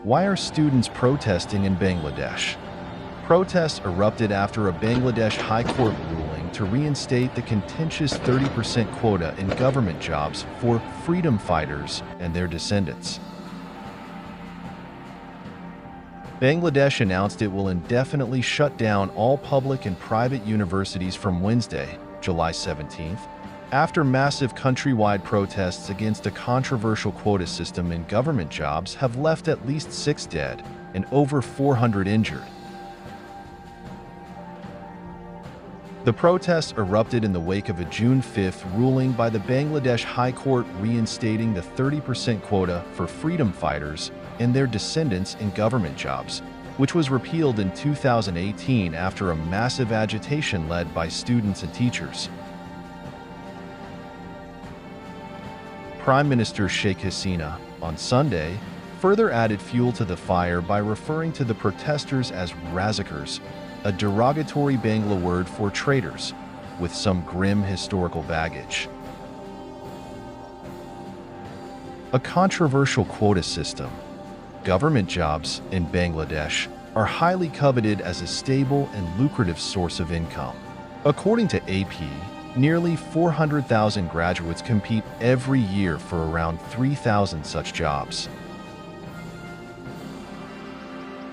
Why are students protesting in Bangladesh? Protests erupted after a Bangladesh High Court ruling to reinstate the contentious 30% quota in government jobs for freedom fighters and their descendants. Bangladesh announced it will indefinitely shut down all public and private universities from Wednesday, July 17th, after massive countrywide protests against a controversial quota system in government jobs have left at least 6 dead and over 400 injured. The protests erupted in the wake of a June 5th ruling by the Bangladesh High Court reinstating the 30% quota for freedom fighters and their descendants in government jobs, which was repealed in 2018 after a massive agitation led by students and teachers. Prime Minister Sheikh Hasina, on Sunday, further added fuel to the fire by referring to the protesters as razakars, a derogatory Bangla word for traitors, with some grim historical baggage. A controversial quota system. Government jobs in Bangladesh are highly coveted as a stable and lucrative source of income. According to AP, nearly 400,000 graduates compete every year for around 3,000 such jobs.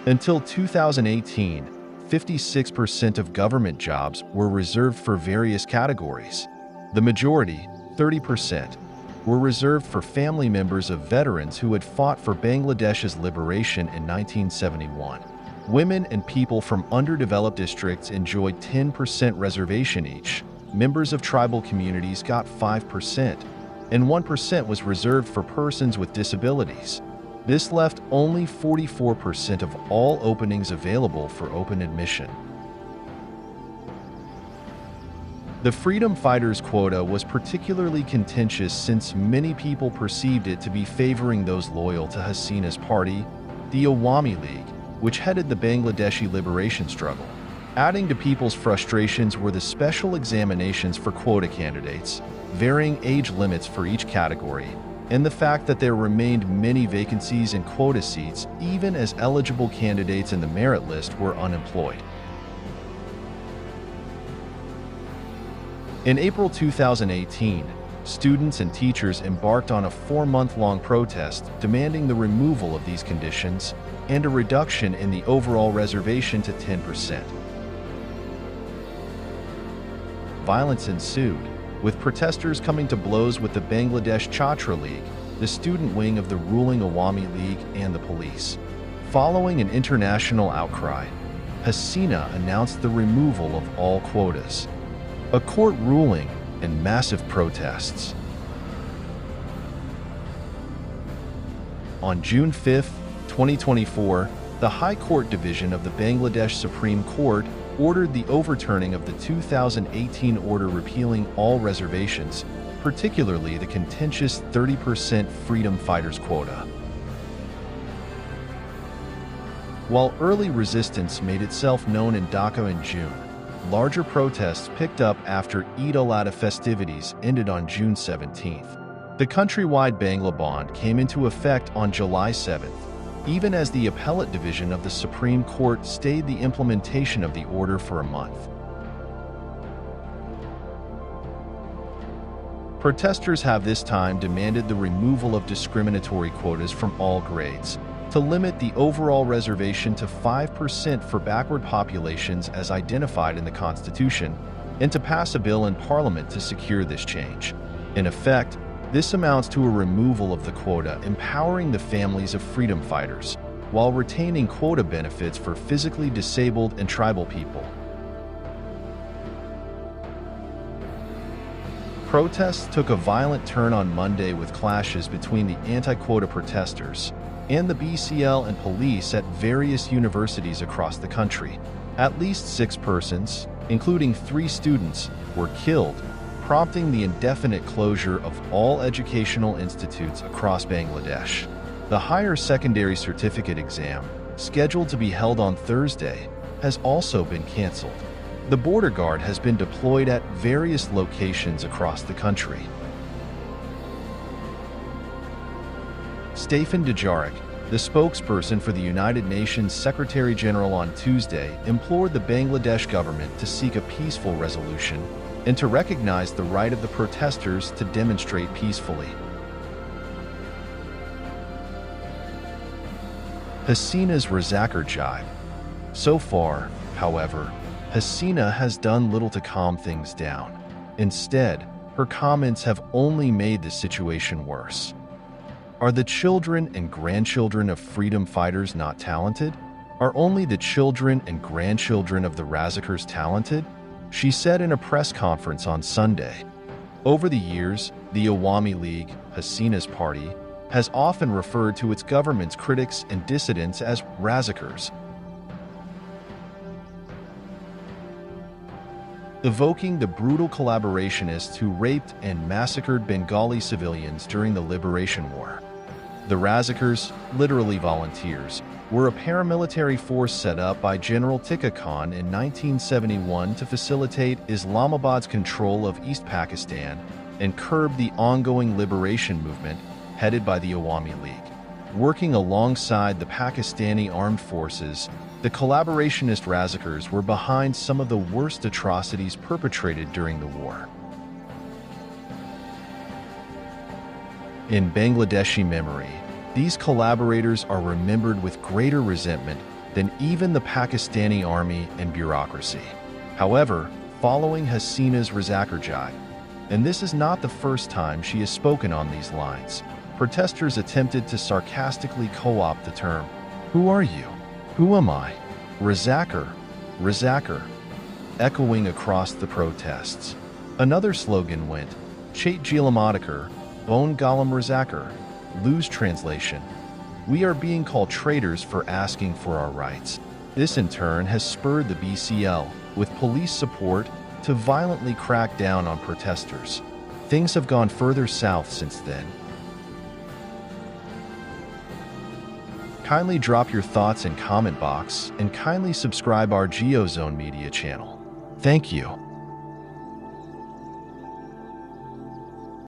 Until 2018, 56% of government jobs were reserved for various categories. The majority, 30%, were reserved for family members of veterans who had fought for Bangladesh's liberation in 1971. Women and people from underdeveloped districts enjoyed 10% reservation each. Members of tribal communities got 5%, and 1% was reserved for persons with disabilities. This left only 44% of all openings available for open admission. The freedom fighters quota was particularly contentious since many people perceived it to be favoring those loyal to Hasina's party, the Awami League, which headed the Bangladeshi liberation struggle. Adding to people's frustrations were the special examinations for quota candidates, varying age limits for each category, and the fact that there remained many vacancies in quota seats even as eligible candidates in the merit list were unemployed. In April 2018, students and teachers embarked on a 4-month-long protest demanding the removal of these conditions and a reduction in the overall reservation to 10%. Violence ensued, with protesters coming to blows with the Bangladesh Chhatra League, the student wing of the ruling Awami League, and the police. Following an international outcry, Hasina announced the removal of all quotas. A court ruling and massive protests. On June 5, 2024, the High Court Division of the Bangladesh Supreme Court ordered the overturning of the 2018 order repealing all reservations, particularly the contentious 30% freedom fighters quota. While early resistance made itself known in Dhaka in June, larger protests picked up after Eid al-Adha festivities ended on June 17th. The countrywide Bangla Band came into effect on July 7th, even as the appellate division of the Supreme Court stayed the implementation of the order for a month. Protesters have this time demanded the removal of discriminatory quotas from all grades, to limit the overall reservation to 5% for backward populations as identified in the Constitution, and to pass a bill in Parliament to secure this change. In effect, this amounts to a removal of the quota empowering the families of freedom fighters, while retaining quota benefits for physically disabled and tribal people. Protests took a violent turn on Monday with clashes between the anti-quota protesters and the BCL and police at various universities across the country. At least 6 persons, including 3 students, were killed, prompting the indefinite closure of all educational institutes across Bangladesh. The higher secondary certificate exam, scheduled to be held on Thursday, has also been canceled. The border guard has been deployed at various locations across the country. Stefan Dujarric, The spokesperson for the United Nations Secretary-General on Tuesday implored the Bangladesh government to seek a peaceful resolution and to recognize the right of the protesters to demonstrate peacefully. Hasina's Razakar jibe. So far, however, Hasina has done little to calm things down. Instead, her comments have only made the situation worse. Are the children and grandchildren of freedom fighters not talented? Are only the children and grandchildren of the Razakars talented? She said in a press conference on Sunday. Over the years, the Awami League, Hasina's party, has often referred to its government's critics and dissidents as Razakars, evoking the brutal collaborationists who raped and massacred Bengali civilians during the Liberation War. The Razakars, literally volunteers, were a paramilitary force set up by General Tika Khan in 1971 to facilitate Islamabad's control of East Pakistan and curb the ongoing liberation movement headed by the Awami League. Working alongside the Pakistani armed forces, the collaborationist Razakars were behind some of the worst atrocities perpetrated during the war. In Bangladeshi memory, these collaborators are remembered with greater resentment than even the Pakistani army and bureaucracy. However, following Hasina's Razakar jibe, and this is not the first time she has spoken on these lines, protesters attempted to sarcastically co-opt the term, "Who are you? Who am I? Razakar, Razakar," echoing across the protests. Another slogan went, "Chait Jilamadakar, Bon Galam Razakar," loose translation, "We are being called traitors for asking for our rights." This in turn has spurred the BCL, with police support, to violently crack down on protesters. Things have gone further south since then. Kindly drop your thoughts in comment box and kindly subscribe our GeoZone Media channel. Thank you.